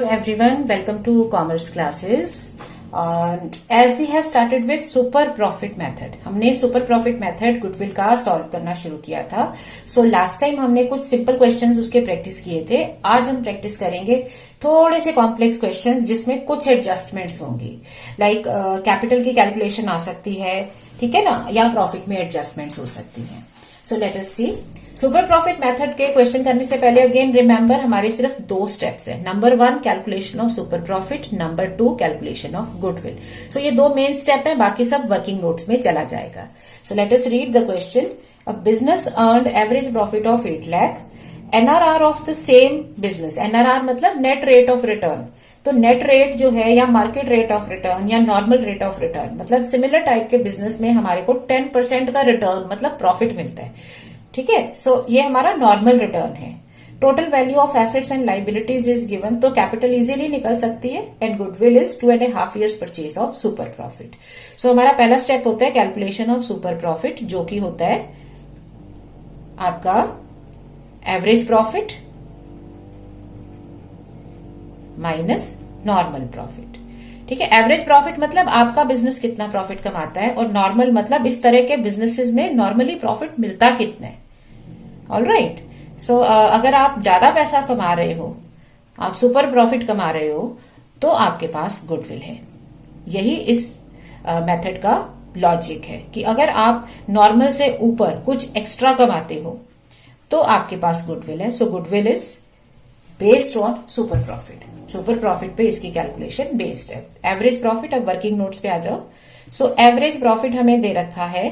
everyone, welcome to Commerce Classes. And as we have started with super profit method, हमने super profit method goodwill का solve करना शुरू किया था. So last time हमने कुछ सिंपल क्वेश्चंस उसके प्रैक्टिस किए थे. आज हम प्रैक्टिस करेंगे थोड़े से कॉम्प्लेक्स क्वेश्चंस जिसमें कुछ एडजस्टमेंट्स होंगी. लाइक कैपिटल की कैलकुलेशन आ सकती है, ठीक है ना, या प्रॉफिट में एडजस्टमेंट्स हो सकती हैं. सो लेट अस सी. सुपर प्रॉफिट मेथड के क्वेश्चन करने से पहले अगेन रिमेंबर हमारे सिर्फ दो स्टेप्स है. Number 1 calculation of super profit, number 2 calculation of goodwill. So ये दो मेन स्टेप है, बाकी सब वर्किंग नोट्स में चला जाएगा. So let us read the question. A business earned average profit of 8 lakh. NRR of the same business. NRR मतलब net rate of return. तो नेट रेट जो है या मार्केट रेट ऑफ रिटर्न या नॉर्मल रेट ऑफ रिटर्न, मतलब similar type के business में हमारे को 10% का रिटर्न मतलब प्रॉफिट मिलता है. ठीक है. सो ये हमारा नॉर्मल रिटर्न है. Total value of assets and liabilities is given. तो कैपिटल इजीली निकल सकती है. And goodwill is 2.5 years purchase of super profit. So हमारा पहला स्टेप होता है कैलकुलेशन ऑफ सुपर प्रॉफिट, जो कि होता है आपका average profit minus normal profit. ठीक है. एवरेज प्रॉफिट मतलब आपका बिजनेस कितना प्रॉफिट कमाता है, और नॉर्मल मतलब इस तरह के बिजनेसेस में नॉर्मली प्रॉफिट मिलता कितना है. All right. सो अगर आप ज्यादा पैसा कमा रहे हो, आप सुपर प्रॉफिट कमा रहे हो, तो आपके पास गुडविल है. यही इस मेथड का लॉजिक है कि अगर आप नॉर्मल से ऊपर कुछ एक्स्ट्रा कमाते हो तो आपके पास गुडविल है. So goodwill is based on super profit. Super profit पे इसकी कैलकुलेशन बेस्ड है. एवरेज प्रॉफिट, अब वर्किंग नोट्स पे आ जाओ. सो एवरेज प्रॉफिट हमें दे रखा है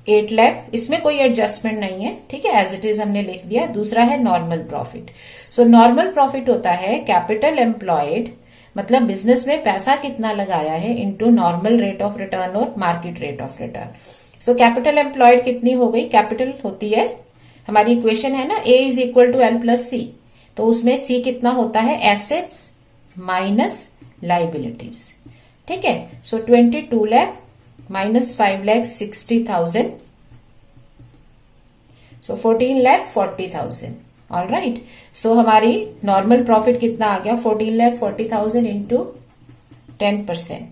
8 लाख. इसमें कोई एडजस्टमेंट नहीं है, ठीक है, एज इट इज हमने लिख दिया. दूसरा है normal profit. So normal profit होता है कैपिटल एम्प्लॉयड, मतलब बिजनेस में पैसा कितना लगाया है, into normal rate of return और market rate of return. So capital employed कितनी हो गई, कैपिटल होती है, हमारी इक्वेशन है ना, A is equal to L plus C. तो उसमें C कितना होता है, एसेट्स माइनस लाइबिलिटीज. ठीक है. So 22 lakh minus 5,60,000. So 14,40,000. All right. So हमारी नॉर्मल प्रॉफिट कितना आ गया, 14,40,000 इंटू 10%,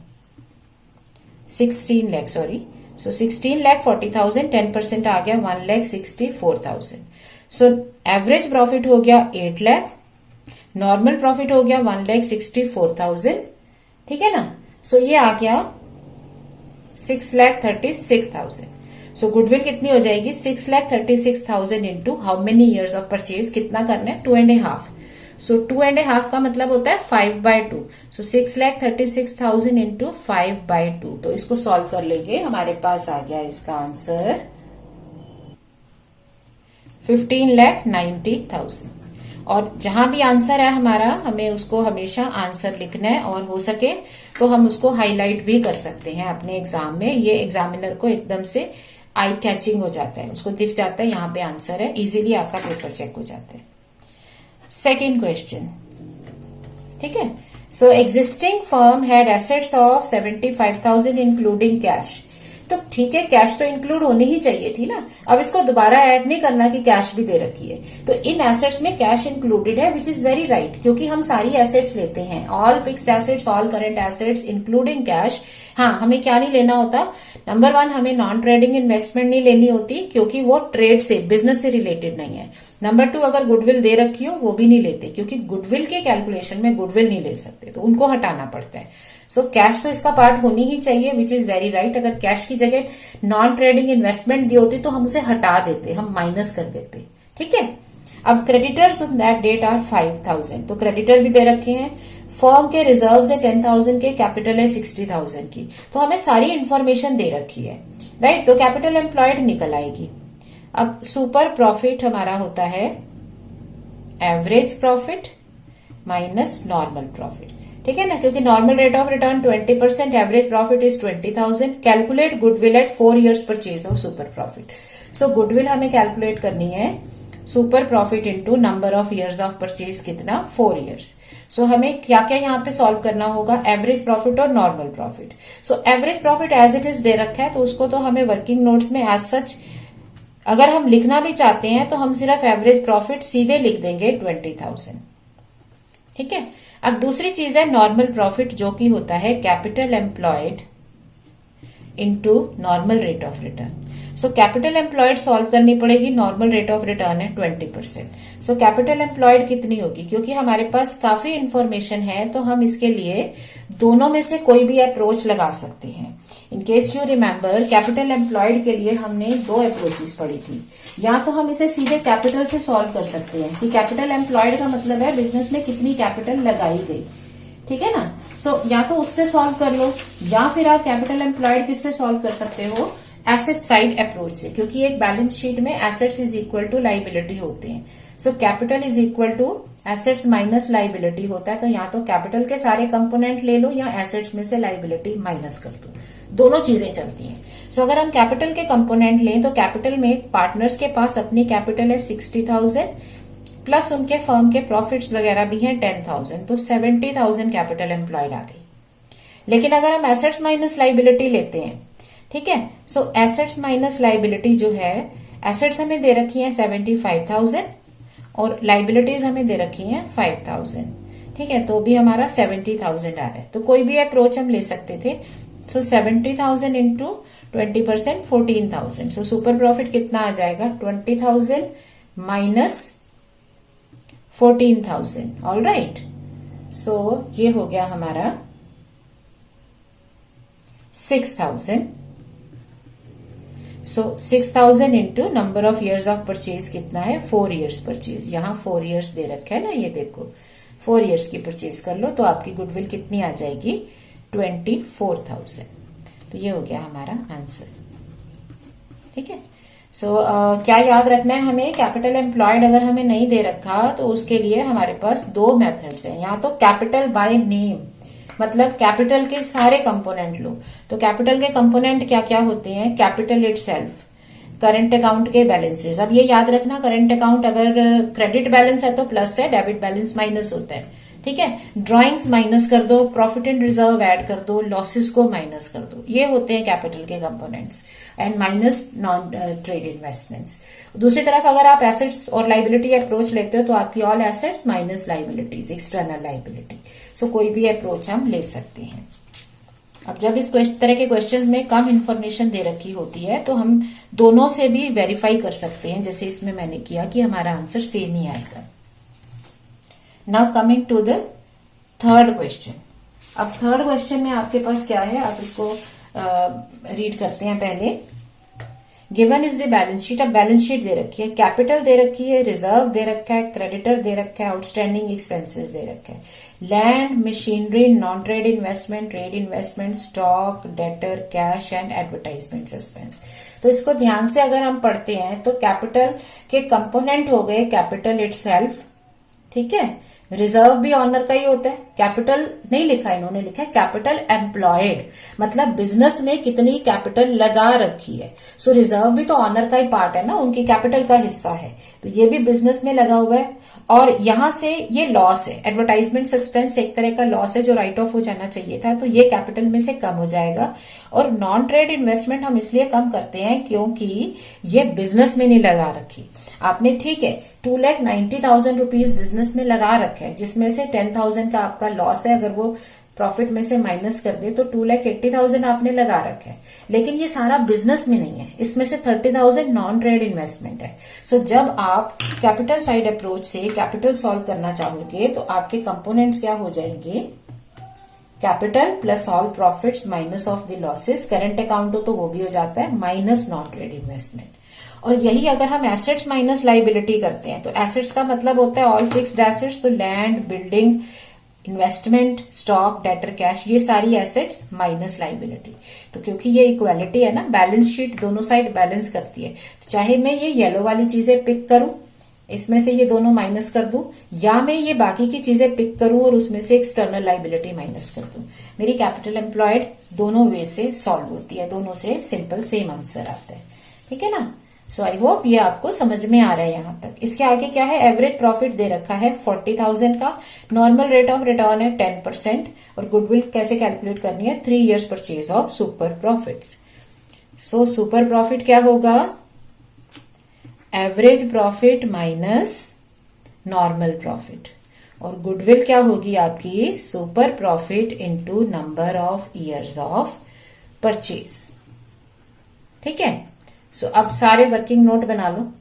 16 लाख, सॉरी. सो 16,40,000, 10% आ गया 1,64,000. सो एवरेज प्रॉफिट हो गया 8 लाख, नॉर्मल प्रॉफिट हो गया 1,64,000. ठीक है ना. सो ये आ गया 6,36,000. सो गुडविल कितनी हो जाएगी, 6,36,000 into how many years of purchase, कितना करना है, 2.5. सो 2.5 का मतलब होता है 5/2. सो 6,36,000 इंटू 5/2. तो इसको सॉल्व कर लेंगे. हमारे पास आ गया इसका आंसर 15,90,000. और जहां भी आंसर है हमारा, हमें उसको हमेशा आंसर लिखना है, और हो सके तो हम उसको हाईलाइट भी कर सकते हैं अपने एग्जाम में. ये एग्जामिनर को एकदम से आई कैचिंग हो जाता है, उसको दिख जाता है यहाँ पे आंसर है, इजीली आपका पेपर चेक हो जाता है. Second question. ठीक है. So existing firm had assets of 75,000 including cash. तो ठीक है, कैश तो इंक्लूड होनी ही चाहिए थी ना. अब इसको दोबारा ऐड नहीं करना कि कैश भी दे रखी है. तो इन एसेट्स में कैश इंक्लूडेड है, विच इज वेरी राइट, क्योंकि हम सारी एसेट्स लेते हैं, all fixed assets, all current assets including cash. हाँ, हमें क्या नहीं लेना होता, नंबर 1 हमें नॉन ट्रेडिंग इन्वेस्टमेंट नहीं लेनी होती, क्योंकि वो ट्रेड से, बिजनेस से रिलेटेड नहीं है. नंबर 2 अगर गुडविल दे रखी हो वो भी नहीं लेते, क्योंकि गुडविल के कैलकुलेशन में गुडविल नहीं ले सकते, तो उनको हटाना पड़ता है. सो कैश तो इसका पार्ट होनी ही चाहिए, विच इज वेरी राइट. अगर कैश की जगह नॉन ट्रेडिंग इन्वेस्टमेंट दी होती तो हम उसे हटा देते, हम माइनस कर देते. ठीक है. अब creditors on that date are 5,000. तो क्रेडिटर भी दे रखे हैं. फर्म के रिजर्व्स है 10,000 के, कैपिटल है 60,000 की. तो हमें सारी इंफॉर्मेशन दे रखी है, राइट. तो कैपिटल एम्प्लॉयड निकल आएगी. अब सुपर प्रॉफिट हमारा होता है average profit minus normal profit. ठीक है ना, क्योंकि normal rate of return 20%, average profit is 20,000. Calculate goodwill at 4 years purchase of super profit. So goodwill हमें कैलकुलेट करनी है super profit into number of years of purchase, कितना, 4 years. सो हमें क्या क्या यहाँ पे सॉल्व करना होगा, एवरेज प्रॉफिट और normal profit. So average profit as it is दे रखा है, तो उसको तो हमें वर्किंग नोट्स में एज सच अगर हम लिखना भी चाहते हैं तो हम सिर्फ एवरेज प्रॉफिट सीधे लिख देंगे 20,000. ठीक है। अब दूसरी चीज है नॉर्मल प्रॉफिट, जो कि होता है capital employed into normal rate of return. So capital employed solve करनी पड़ेगी, नॉर्मल रेट ऑफ रिटर्न है 20%। सो कैपिटल एम्प्लॉयड कितनी होगी, क्योंकि हमारे पास काफी इंफॉर्मेशन है तो हम इसके लिए दोनों में से कोई भी अप्रोच लगा सकते हैं। In case you remember, capital employed के लिए हमने दो अप्रोचेस पढ़ी थी। या तो हम इसे सीधे कैपिटल से सॉल्व कर सकते हैं कि कैपिटल एम्प्लॉयड का मतलब है बिजनेस में कितनी कैपिटल लगाई गई, ठीक है ना। सो या तो उससे सॉल्व कर लो, या फिर आप कैपिटल एम्प्लॉयड किससे सॉल्व कर सकते हो, एसेट साइड अप्रोच से, क्योंकि एक बैलेंस शीट में assets is equal to liability होते हैं। So capital is equal to assets minus liability होता है। तो या तो कैपिटल के सारे कंपोनेंट ले लो या एसेट्स में से लाइबिलिटी माइनस कर दो, दोनों चीजें चलती हैं। सो अगर हम कैपिटल के कंपोनेंट लें तो कैपिटल में पार्टनर्स के पास अपनी कैपिटल है 60,000 प्लस उनके फर्म के प्रॉफिट्स वगैरह भी हैं 10,000, तो 70,000 कैपिटल एम्प्लॉयड आ गई। लेकिन अगर हम एसेट्स माइनस लाइबिलिटी लेते हैं, ठीक है, सो एसेट्स माइनस लाइबिलिटी जो है, एसेट्स हमें दे रखी है 75,000 और लाइबिलिटीज हमें दे रखी है 5,000, ठीक है, तो भी हमारा 70,000 आ रहा है। तो कोई भी अप्रोच हम ले सकते थे। सो 70,000 इंटू 20% 14,000। सो सुपर प्रॉफिट कितना आ जाएगा, 20,000 माइनस 14,000। ऑल राइट, सो ये हो गया हमारा 6,000। सो 6,000 into number of years of purchase कितना है, 4 इयर्स परचेज। यहां 4 इयर्स दे रखा है ना, ये देखो 4 इयर्स की परचेज कर लो तो आपकी गुडविल कितनी आ जाएगी, 24,000। तो ये हो गया हमारा आंसर, ठीक है। सो क्या याद रखना है हमें, कैपिटल एम्प्लॉयड अगर हमें नहीं दे रखा तो उसके लिए हमारे पास दो मेथड्स हैं। या तो कैपिटल बाय नेम, मतलब कैपिटल के सारे कंपोनेंट लो। तो कैपिटल के कंपोनेंट क्या क्या होते हैं, कैपिटल इटसेल्फ, करंट अकाउंट के बैलेंसेस। अब ये याद रखना, करंट अकाउंट अगर क्रेडिट बैलेंस है तो प्लस है, डेबिट बैलेंस माइनस होता है, ठीक है। ड्रॉइंग्स माइनस कर दो, प्रॉफिट एंड रिजर्व ऐड कर दो, लॉसेस को माइनस कर दो, ये होते हैं कैपिटल के components, and minus non trade investments. दूसरी तरफ अगर आप एसेट्स और लाइबिलिटी अप्रोच लेते हो तो आपकी all assets minus liabilities, external liability. So कोई भी अप्रोच हम ले सकते हैं। अब जब इस तरह के क्वेश्चंस में कम इंफॉर्मेशन दे रखी होती है तो हम दोनों से भी वेरीफाई कर सकते हैं, जैसे इसमें मैंने किया कि हमारा आंसर सेम ही आएगा। Now coming to the third question. अब थर्ड क्वेश्चन में आपके पास क्या है, आप इसको रीड करते हैं पहले। Given is the balance sheet. अब बैलेंस शीट दे रखी है, कैपिटल दे रखी है, रिजर्व दे रखा है, क्रेडिटर दे रखा है, आउटस्टैंडिंग एक्सपेंसेस दे रखा है, land, machinery, non trade investment, trade investment, stock, debtor, cash and advertisement expense. तो इसको ध्यान से अगर हम पढ़ते हैं तो कैपिटल के कंपोनेंट हो गए कैपिटल इटसेल्फ, ठीक है। रिजर्व भी ऑनर का ही होता है, कैपिटल नहीं लिखा है इन्होंने, लिखा है कैपिटल एम्प्लॉयड, मतलब बिजनेस में कितनी कैपिटल लगा रखी है। सो रिजर्व भी तो ऑनर का ही पार्ट है ना, उनकी कैपिटल का हिस्सा है, तो ये भी बिजनेस में लगा हुआ है। और यहां से ये लॉस है, एडवर्टाइजमेंट सस्पेंस एक तरह का लॉस है जो राइट ऑफ हो जाना चाहिए था, तो ये कैपिटल में से कम हो जाएगा। और नॉन ट्रेड इन्वेस्टमेंट हम इसलिए कम करते हैं क्योंकि ये बिजनेस में नहीं लगा रखी आपने, ठीक है। 2,90,000 रुपीज बिजनेस में लगा रखे हैं, जिसमें से 10,000 का आपका लॉस है, अगर वो प्रॉफिट में से माइनस कर दे तो 2,80,000 आपने लगा रखे हैं। लेकिन ये सारा बिजनेस में नहीं है, इसमें से 30,000 नॉन ट्रेड इन्वेस्टमेंट है। सो जब आप कैपिटल साइड अप्रोच से कैपिटल सॉल्व करना चाहोगे तो आपके कंपोनेंट्स क्या हो जाएंगे, capital plus all profits minus of the losses, current account हो तो वो भी हो जाता है, माइनस नॉन ट्रेड इन्वेस्टमेंट। और यही अगर हम एसेट्स माइनस लाइबिलिटी करते हैं तो एसेट्स का मतलब होता है ऑल फिक्स्ड एसेट्स, तो land, building, investment, stock, debtor, cash, ये सारी एसेट्स माइनस लाइबिलिटी। तो क्योंकि ये इक्वालिटी है ना, बैलेंस शीट दोनों साइड बैलेंस करती है, तो चाहे मैं ये येलो वाली चीजें पिक करूं, इसमें से ये दोनों माइनस कर दूं, या मैं ये बाकी की चीजें पिक करूं और उसमें से एक्सटर्नल लाइबिलिटी माइनस कर दूं, मेरी कैपिटल एम्प्लॉयड दोनों वे से सॉल्व होती है, दोनों से सिंपल सेम आंसर आता है, ठीक है ना। सो आई होप ये आपको समझ में आ रहा है यहां तक। इसके आगे क्या है, एवरेज प्रॉफिट दे रखा है 40,000 का, नॉर्मल रेट ऑफ रिटर्न है 10%, और गुडविल कैसे कैलकुलेट करनी है, 3 years purchase of super profits. So super profit क्या होगा, average profit minus normal profit, और गुडविल क्या होगी आपकी, super profit into number of years of purchase. ठीक है, सो अब सारे वर्किंग नोट बना लो।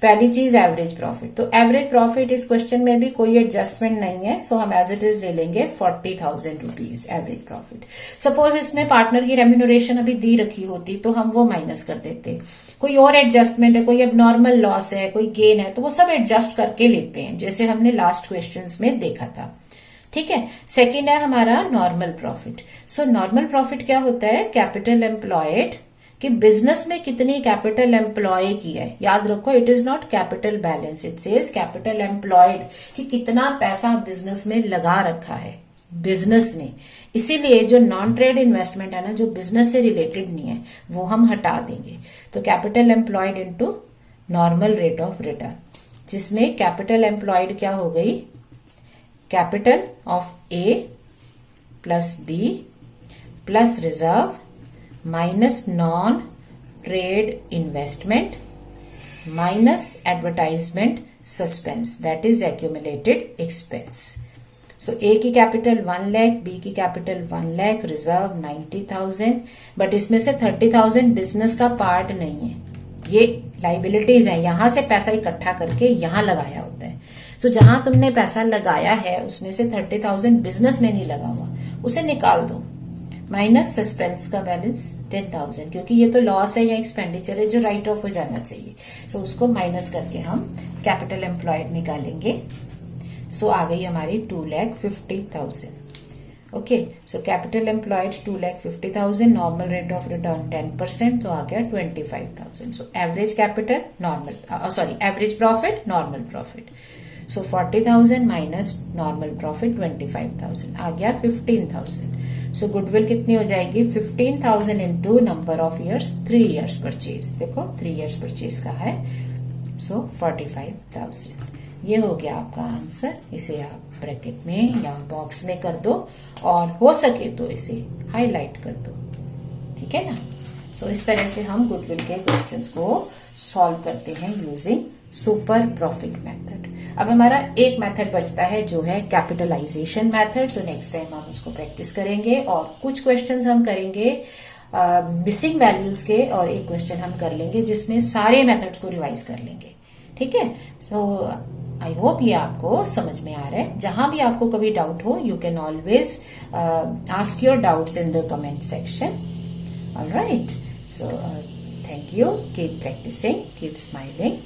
पहली चीज एवरेज प्रॉफिट, तो एवरेज प्रॉफिट इस क्वेश्चन में भी कोई एडजस्टमेंट नहीं है, सो हम एज इट इज ले लेंगे 40,000 रुपीज एवरेज प्रॉफिट। सपोज इसमें पार्टनर की रेम्यूनरेशन अभी दी रखी होती तो हम वो माइनस कर देते, कोई और एडजस्टमेंट है, कोई अब नॉर्मल लॉस है, कोई गेन है, तो वो सब एडजस्ट करके लेते हैं जैसे हमने लास्ट क्वेश्चंस में देखा था। ठीक है, सेकेंड है हमारा normal profit. So normal profit क्या होता है, कैपिटल एम्प्लॉयड कि बिजनेस में कितनी कैपिटल एम्प्लॉय की है। याद रखो, it is not capital balance, it says capital employed कि कितना पैसा बिजनेस में लगा रखा है बिजनेस में। इसीलिए जो नॉन ट्रेड इन्वेस्टमेंट है ना, जो बिजनेस से रिलेटेड नहीं है, वो हम हटा देंगे। तो capital employed into normal rate of return, जिसमें कैपिटल एम्प्लॉयड क्या हो गई, capital of A plus B plus reserve minus non trade investment minus advertisement suspense, that is accumulated expense. So A की कैपिटल 1 लाख, बी की capital 1 lakh, reserve 90,000, but इसमें से 30,000 business का part नहीं है, ये लाइबिलिटीज है, यहां से पैसा इकट्ठा करके यहां लगाया होता है। तो जहां तुमने पैसा लगाया है उसमें से 30,000 बिजनेस में नहीं लगा हुआ, उसे निकाल दो, माइनस सस्पेंस का बैलेंस 10,000, क्योंकि ये तो लॉस है या एक्सपेंडिचर है जो राइट ऑफ हो जाना चाहिए। सो उसको माइनस करके हम कैपिटल एम्प्लॉयड निकालेंगे। सो आ गई हमारी 2,50,000। Okay, so capital employed 2,50,000, normal rate of return 10%, तो आ गया 25,000। So average capital normal average profit normal profit, so 40,000 minus normal profit 25,000, आ गया 15,000। सो गुडविल कितनी हो जाएगी, 15,000 into number of years, 3 years purchase, देखो 3 ईयर्स परचेज का है, सो 45,000। ये हो गया आपका आंसर। इसे आप ब्रैकेट में या बॉक्स में कर दो और हो सके तो इसे हाईलाइट कर दो। ठीक है ना, सो इस तरह से हम गुडविल के क्वेश्चंस को सॉल्व करते हैं यूजिंग सुपर प्रॉफिट मेथड। अब हमारा एक मेथड बचता है जो है capitalization method. So next time हम उसको प्रैक्टिस करेंगे और कुछ क्वेश्चंस हम करेंगे मिसिंग वैल्यूज के, और एक क्वेश्चन हम कर लेंगे जिसमें सारे मेथड्स को रिवाइज कर लेंगे। ठीक है, सो आई होप ये आपको समझ में आ रहा है। जहां भी आपको कभी डाउट हो, you can always ask your doubts in the comment section. Alright, so thank you, keep practicing, keep smiling.